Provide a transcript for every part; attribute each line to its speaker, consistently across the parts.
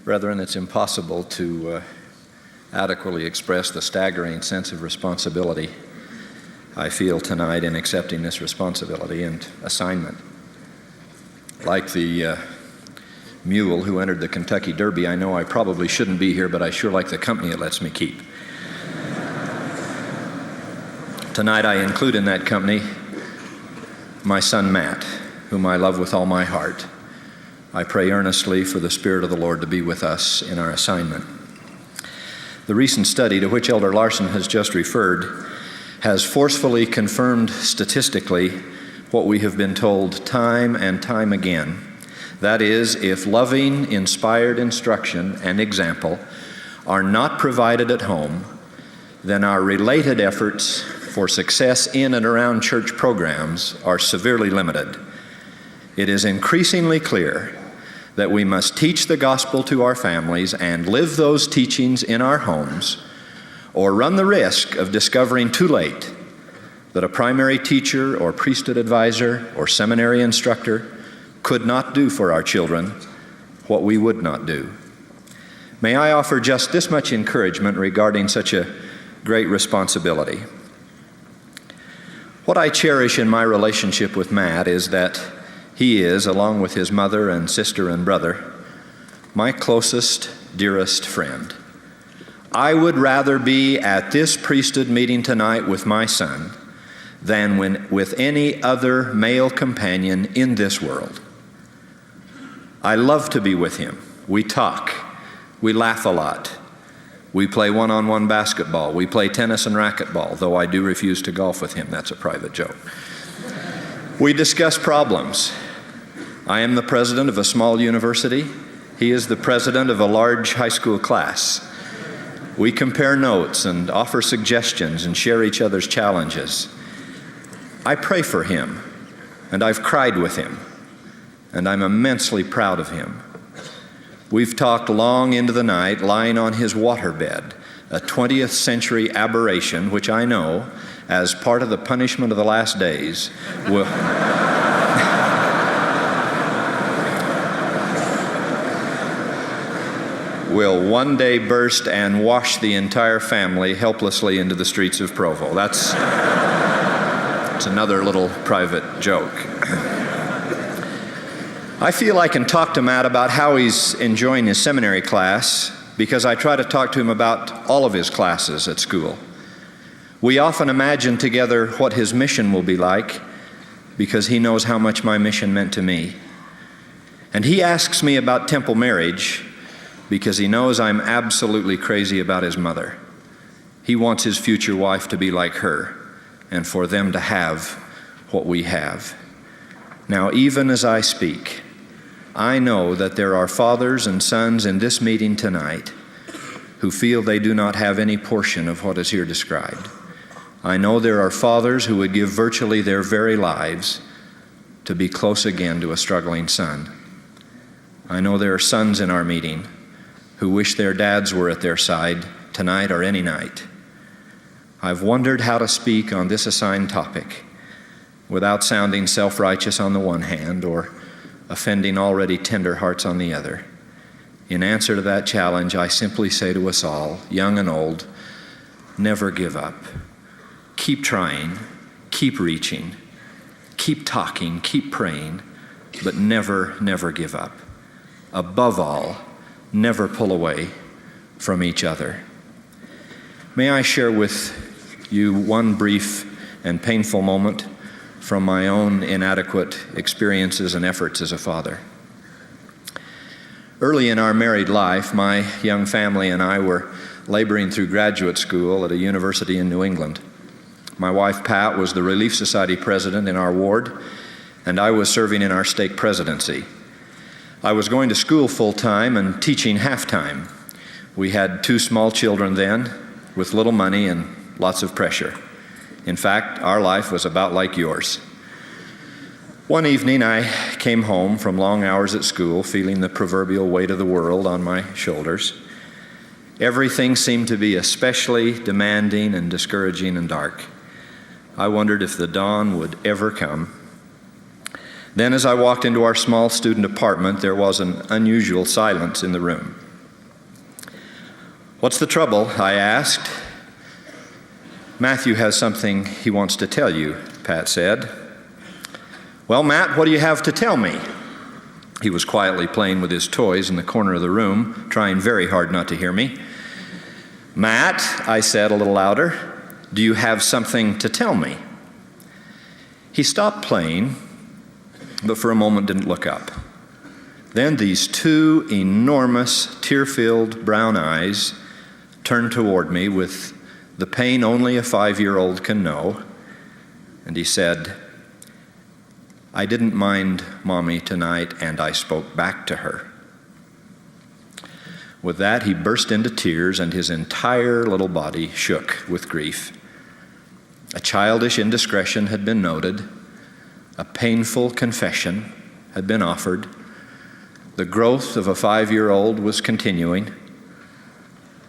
Speaker 1: Brethren, it's impossible to adequately express the staggering sense of responsibility I feel tonight in accepting this responsibility and assignment. Like the mule who entered the Kentucky Derby, I know I probably shouldn't be here, but I sure like the company it lets me keep. Tonight I include in that company my son Matt, whom I love with all my heart. I pray earnestly for the Spirit of the Lord to be with us in our assignment. The recent study to which Elder Larson has just referred has forcefully confirmed statistically what we have been told time and time again. That is, if loving, inspired instruction and example are not provided at home, then our related efforts for success in and around church programs are severely limited. It is increasingly clear that we must teach the gospel to our families and live those teachings in our homes, or run the risk of discovering too late that a primary teacher or priesthood advisor or seminary instructor could not do for our children what we would not do. May I offer just this much encouragement regarding such a great responsibility. What I cherish in my relationship with Matt is that he is, along with his mother and sister and brother, my closest, dearest friend. I would rather be at this priesthood meeting tonight with my son than with any other male companion in this world. I love to be with him. We talk. We laugh a lot. We play one-on-one basketball. We play tennis and racquetball, though I do refuse to golf with him. That's a private joke. We discuss problems. I am the president of a small university. He is the president of a large high school class. We compare notes and offer suggestions and share each other's challenges. I pray for him, and I've cried with him, and I'm immensely proud of him. We've talked long into the night, lying on his waterbed, a 20th century aberration, which I know, as part of the punishment of the last days, will one day burst and wash the entire family helplessly into the streets of Provo. That's another little private joke. I feel I can talk to Matt about how he's enjoying his seminary class because I try to talk to him about all of his classes at school. We often imagine together what his mission will be like because he knows how much my mission meant to me. And he asks me about temple marriage because he knows I'm absolutely crazy about his mother. He wants his future wife to be like her and for them to have what we have. Now, even as I speak, I know that there are fathers and sons in this meeting tonight who feel they do not have any portion of what is here described. I know there are fathers who would give virtually their very lives to be close again to a struggling son. I know there are sons in our meeting who wish their dads were at their side tonight or any night. I've wondered how to speak on this assigned topic without sounding self-righteous on the one hand or offending already tender hearts on the other. In answer to that challenge, I simply say to us all, young and old, never give up. Keep trying, keep reaching, keep talking, keep praying, but never, never give up. Above all, never pull away from each other. May I share with you one brief and painful moment from my own inadequate experiences and efforts as a father. Early in our married life, my young family and I were laboring through graduate school at a university in New England. My wife, Pat, was the Relief Society president in our ward, and I was serving in our stake presidency. I was going to school full-time and teaching half-time. We had 2 small children then, with little money and lots of pressure. In fact, our life was about like yours. One evening, I came home from long hours at school, feeling the proverbial weight of the world on my shoulders. Everything seemed to be especially demanding and discouraging and dark. I wondered if the dawn would ever come. Then as I walked into our small student apartment, there was an unusual silence in the room. "What's the trouble?" I asked. "Matthew has something he wants to tell you," Pat said. "Well, Matt, what do you have to tell me?" He was quietly playing with his toys in the corner of the room, trying very hard not to hear me. "Matt," I said a little louder, "do you have something to tell me?" He stopped playing, but for a moment didn't look up. Then these two enormous, tear-filled brown eyes turned toward me with the pain only a 5-year-old can know, and he said, "I didn't mind Mommy tonight," and I spoke back to her. With that, he burst into tears, and his entire little body shook with grief. A childish indiscretion had been noted. A painful confession had been offered. The growth of a 5-year-old was continuing,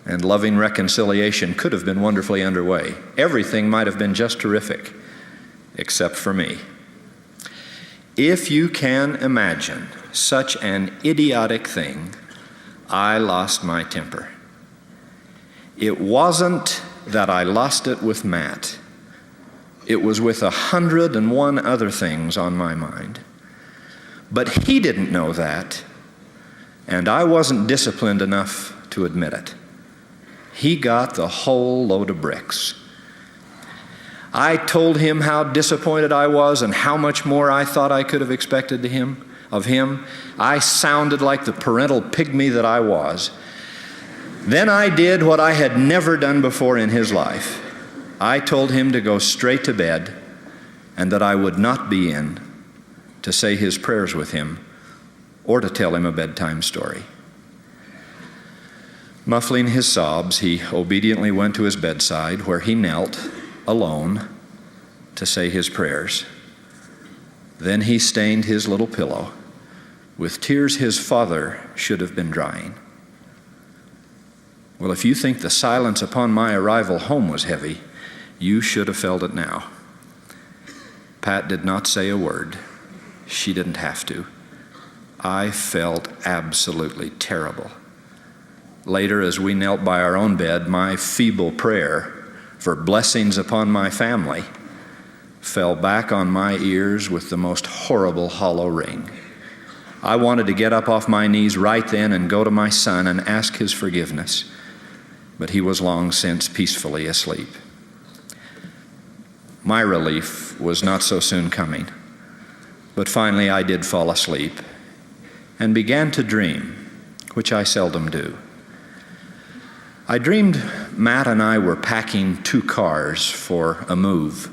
Speaker 1: and loving reconciliation could have been wonderfully underway. Everything might have been just terrific, except for me. If you can imagine such an idiotic thing, I lost my temper. It wasn't that I lost it with Matt. It was with 101 other things on my mind. But he didn't know that, and I wasn't disciplined enough to admit it. He got the whole load of bricks. I told him how disappointed I was and how much more I thought I could have expected of him. I sounded like the parental pygmy that I was. Then I did what I had never done before in his life. I told him to go straight to bed and that I would not be in to say his prayers with him or to tell him a bedtime story. Muffling his sobs, he obediently went to his bedside where he knelt alone to say his prayers. Then he stained his little pillow with tears his father should have been drying. Well, if you think the silence upon my arrival home was heavy, you should have felt it now. Pat did not say a word. She didn't have to. I felt absolutely terrible. Later, as we knelt by our own bed, my feeble prayer for blessings upon my family fell back on my ears with the most horrible hollow ring. I wanted to get up off my knees right then and go to my son and ask his forgiveness, but he was long since peacefully asleep. My relief was not so soon coming, but finally I did fall asleep and began to dream, which I seldom do. I dreamed Matt and I were packing 2 cars for a move.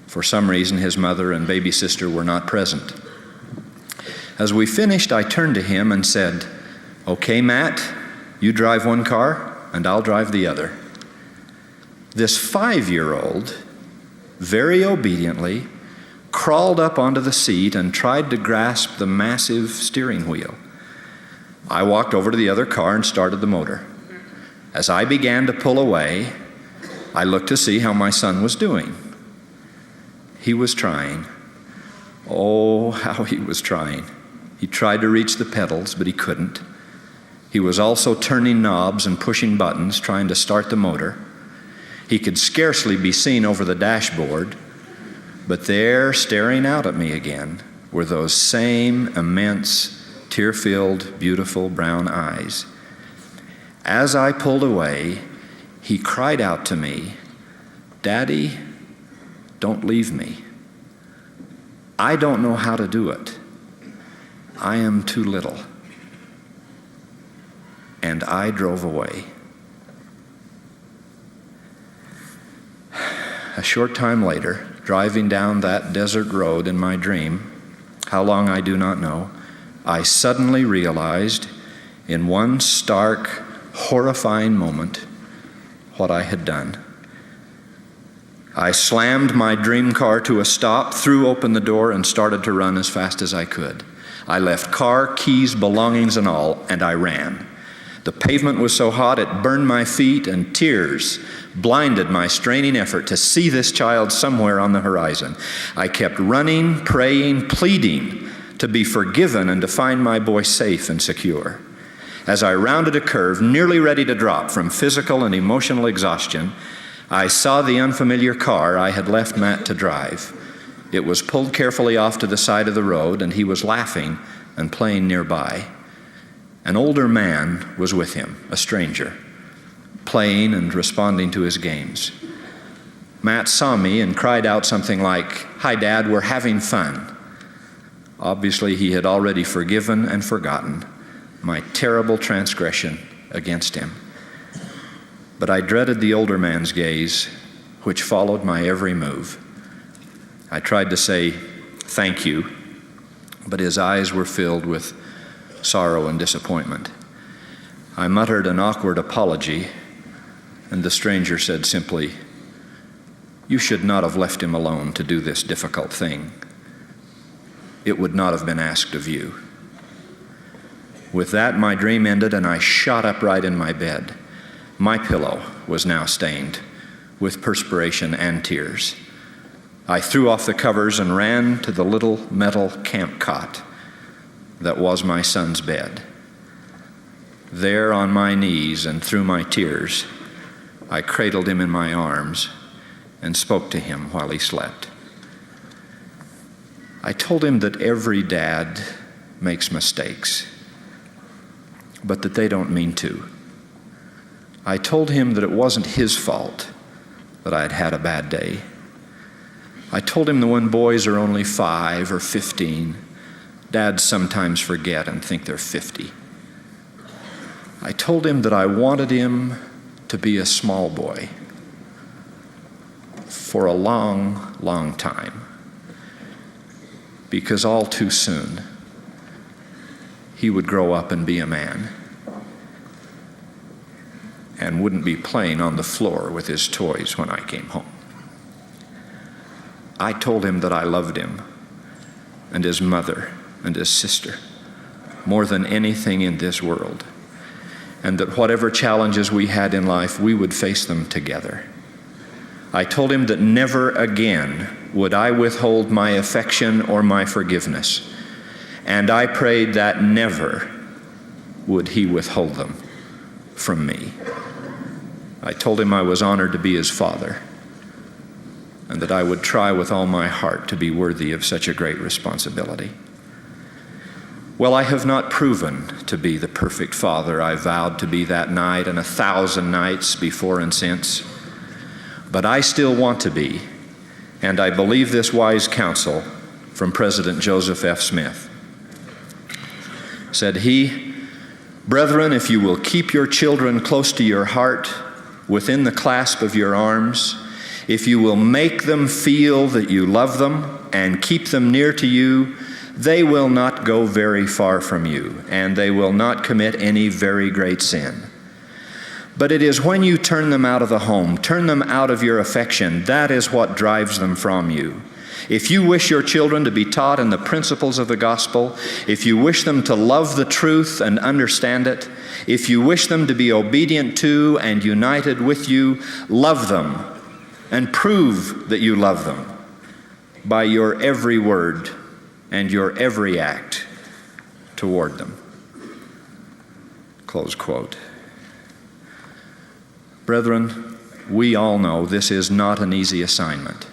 Speaker 1: For some reason, his mother and baby sister were not present. As we finished, I turned to him and said, "Okay, Matt, you drive 1 car and I'll drive the other." This 5-year-old very obediently crawled up onto the seat and tried to grasp the massive steering wheel. I walked over to the other car and started the motor. As I began to pull away, I looked to see how my son was doing. He was trying. Oh, how he was trying. He tried to reach the pedals, but he couldn't. He was also turning knobs and pushing buttons, trying to start the motor. He could scarcely be seen over the dashboard, but there, staring out at me again, were those same immense, tear-filled, beautiful brown eyes. As I pulled away, he cried out to me, "Daddy, don't leave me. I don't know how to do it. I am too little." And I drove away. A short time later, driving down that desert road in my dream, how long I do not know, I suddenly realized in one stark, horrifying moment what I had done. I slammed my dream car to a stop, threw open the door, and started to run as fast as I could. I left car, keys, belongings, and all, and I ran. The pavement was so hot it burned my feet, and tears blinded my straining effort to see this child somewhere on the horizon. I kept running, praying, pleading to be forgiven and to find my boy safe and secure. As I rounded a curve, nearly ready to drop from physical and emotional exhaustion, I saw the unfamiliar car I had left Matt to drive. It was pulled carefully off to the side of the road, and he was laughing and playing nearby. An older man was with him, a stranger, playing and responding to his games. Matt saw me and cried out something like, "Hi, Dad, we're having fun." Obviously, he had already forgiven and forgotten my terrible transgression against him. But I dreaded the older man's gaze, which followed my every move. I tried to say, "Thank you," but his eyes were filled with sorrow and disappointment. I muttered an awkward apology, and the stranger said simply, "You should not have left him alone to do this difficult thing. It would not have been asked of you." With that, my dream ended, and I shot upright in my bed. My pillow was now stained with perspiration and tears. I threw off the covers and ran to the little metal camp cot that was my son's bed. There, on my knees and through my tears, I cradled him in my arms and spoke to him while he slept. I told him that every dad makes mistakes, but that they don't mean to. I told him that it wasn't his fault that I had had a bad day. I told him that when boys are only 5 or 15, dads sometimes forget and think they're 50. I told him that I wanted him to be a small boy for a long, long time, because all too soon he would grow up and be a man and wouldn't be playing on the floor with his toys when I came home. I told him that I loved him and his mother and his sister more than anything in this world, and that whatever challenges we had in life, we would face them together. I told him that never again would I withhold my affection or my forgiveness, and I prayed that never would he withhold them from me. I told him I was honored to be his father, and that I would try with all my heart to be worthy of such a great responsibility. Well, I have not proven to be the perfect father I vowed to be that night and 1,000 nights before and since, but I still want to be, and I believe this wise counsel from President Joseph F. Smith. Said he, "Brethren, if you will keep your children close to your heart, within the clasp of your arms, if you will make them feel that you love them and keep them near to you, they will not go very far from you, and they will not commit any very great sin. But it is when you turn them out of the home, turn them out of your affection, that is what drives them from you. If you wish your children to be taught in the principles of the gospel, if you wish them to love the truth and understand it, if you wish them to be obedient to and united with you, love them and prove that you love them by your every word and your every act toward them." Close quote. Brethren, we all know this is not an easy assignment,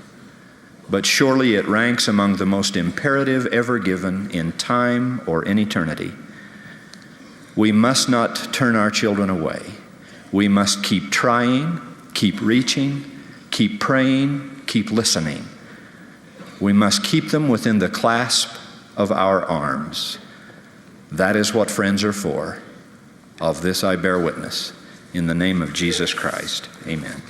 Speaker 1: but surely it ranks among the most imperative ever given in time or in eternity. We must not turn our children away. We must keep trying, keep reaching, keep praying, keep listening. We must keep them within the clasp of our arms. That is what friends are for. Of this I bear witness. In the name of Jesus Christ, amen.